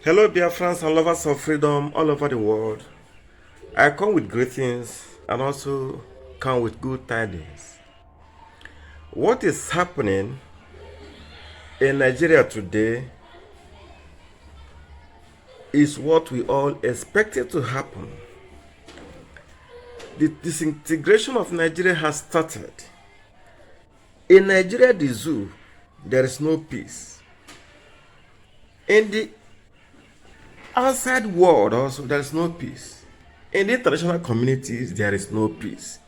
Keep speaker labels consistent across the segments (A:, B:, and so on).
A: Hello, Biafrans and lovers of freedom all over the world. I come with greetings and also come with good tidings. What is happening in Nigeria today is what we all expected to happen. The disintegration of Nigeria has started. In Nigeria, the zoo, there is no peace. In the outside world also, there is no peace. In the international communities, there is no peace.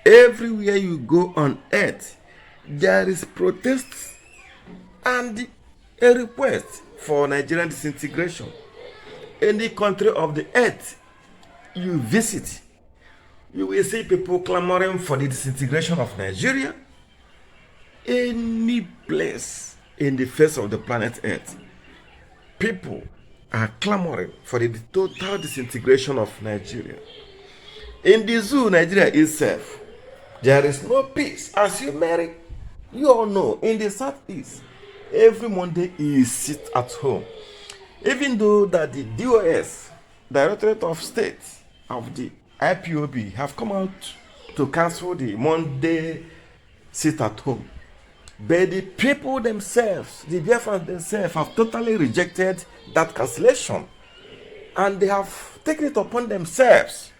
A: Everywhere you go on earth, there is protests and a request for Nigerian disintegration. Any country of the earth you visit, you will see people clamoring for the disintegration of Nigeria. Any place in the face of the planet earth, people are clamoring for the total disintegration of Nigeria. In the zoo, Nigeria itself, there is no peace. As you all know, in the southeast, every Monday is sit at home. Even though that the DOS, Directorate of State of the IPOB, have come out to cancel the Monday sit at home. But the people themselves, the Biafrans themselves, have totally rejected that cancellation. And they have taken it upon themselves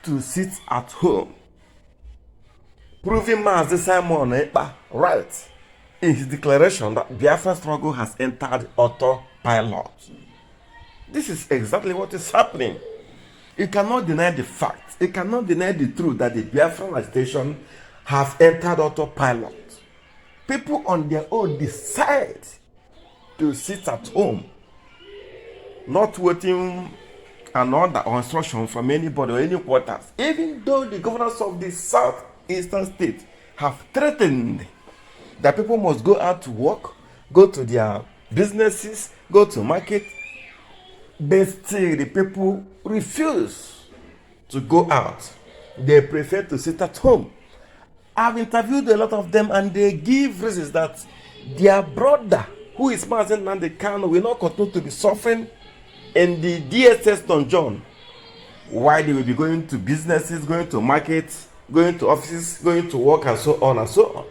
A: to sit at home. Proving Mazi Simon Ekpa right in his declaration that Biafra struggle has entered autopilot. This is exactly what is happening. You cannot deny the fact. You cannot deny the truth that the Biafran agitation have entered autopilot. People on their own decide to sit at home, not waiting an order or instruction from anybody or any quarters. Even though the governors of the southeastern state have threatened that people must go out to work, go to their businesses, go to market, but still the people refuse to go out. They prefer to sit at home. I've interviewed a lot of them and they give reasons that their brother, who is Mazi Nnamdi Kanu, will not continue to be suffering in the DSS dungeon. Why they will be going to businesses, going to markets, going to offices, going to work and so on and so on.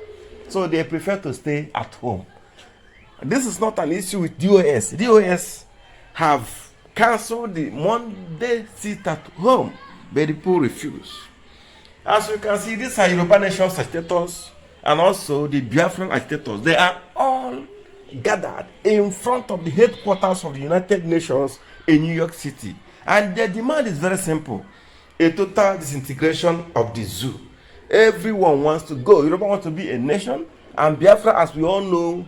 A: So they prefer to stay at home. This is not an issue with DOS. DOS have cancelled the Monday sit at home, but the people refuse. As you can see, these are Yoruba Nation agitators and also the Biafran agitators. They are all gathered in front of the headquarters of the United Nations in New York City. And their demand is very simple: a total disintegration of the zoo. Everyone wants to go. Yoruba wants to be a nation. And Biafra, as we all know,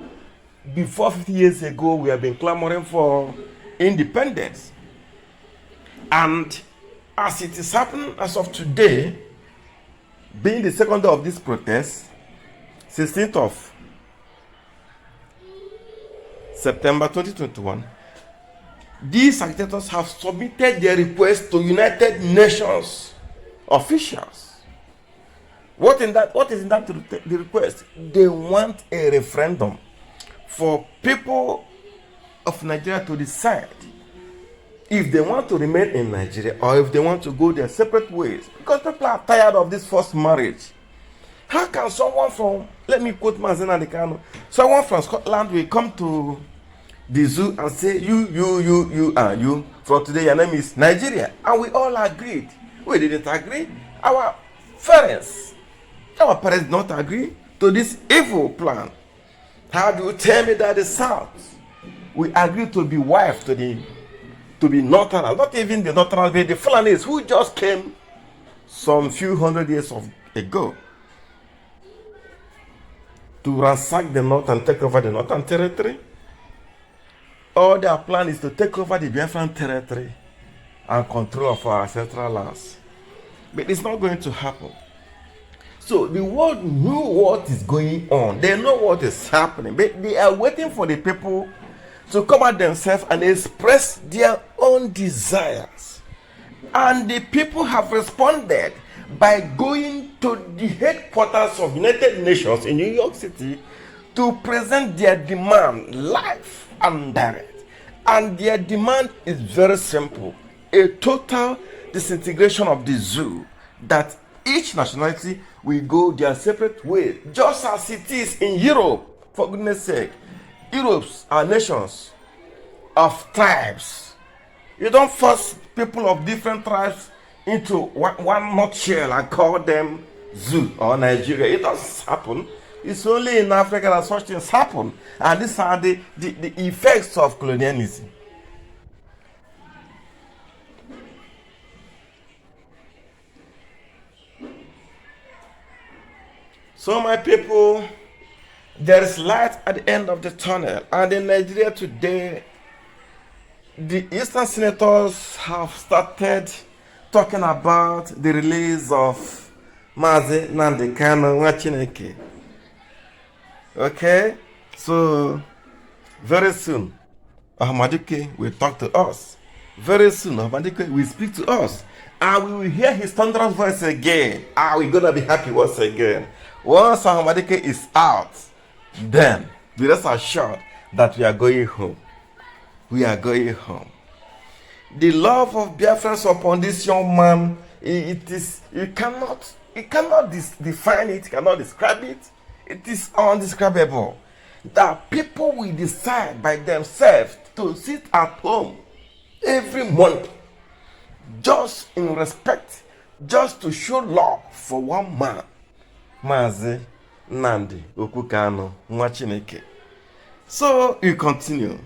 A: before 50 years ago, we have been clamoring for independence. And as it is happening as of today, being the second day of this protest, 16th of September 2021, these agitators have submitted their request to United Nations officials. What is in that the request? They want a referendum for people of Nigeria to decide if they want to remain in Nigeria or if they want to go their separate ways. Because people are tired of this forced marriage. How can someone from, let me quote Mazi Nnamdi Kanu, someone from Scotland will come to the zoo and say, you, from today your name is Nigeria. And we all agreed. We didn't agree. Our parents did not agree to this evil plan. How do you tell me that the South we agreed to be wife to be Northerners, not even the Northerners, but the Fulanis who just came some few hundred years ago to ransack the North and take over the Northern territory? All their plan is to take over the Biafran territory and control of our ancestral lands. But it's not going to happen. So the world knew what is going on. They know what is happening. But they are waiting for the people to come out themselves and express their own desires. And the people have responded by going to the headquarters of United Nations in New York City to present their demand live and direct. And their demand is very simple: a total disintegration of the zoo, that each nationality will go their separate way, just as it is in Europe. For goodness sake, Europe's are nations of tribes. You don't force people of different tribes into one nutshell and call them zoo or Nigeria. It doesn't happen. It's only in Africa that such things happen. And these are the effects of colonialism. So my people, there is light at the end of the tunnel. And in Nigeria today, the Eastern senators have started talking about the release of Mazi Nnamdi Kanu Nwa Chineke. Okay? So, very soon, Ahmadike will talk to us. Very soon, Ahmadike will speak to us. And we will hear his thunderous voice again. And we're going to be happy once again. Once Ahmadike is out, then be rest assured that we are going home. We are going home. The love of Biafrans upon this young man, you cannot define it, you cannot describe it. It is undescribable. That people will decide by themselves to sit at home every month, just in respect, just to show love for one man, Mazi Nnamdi Kanu Nwa Chineke. So you continue.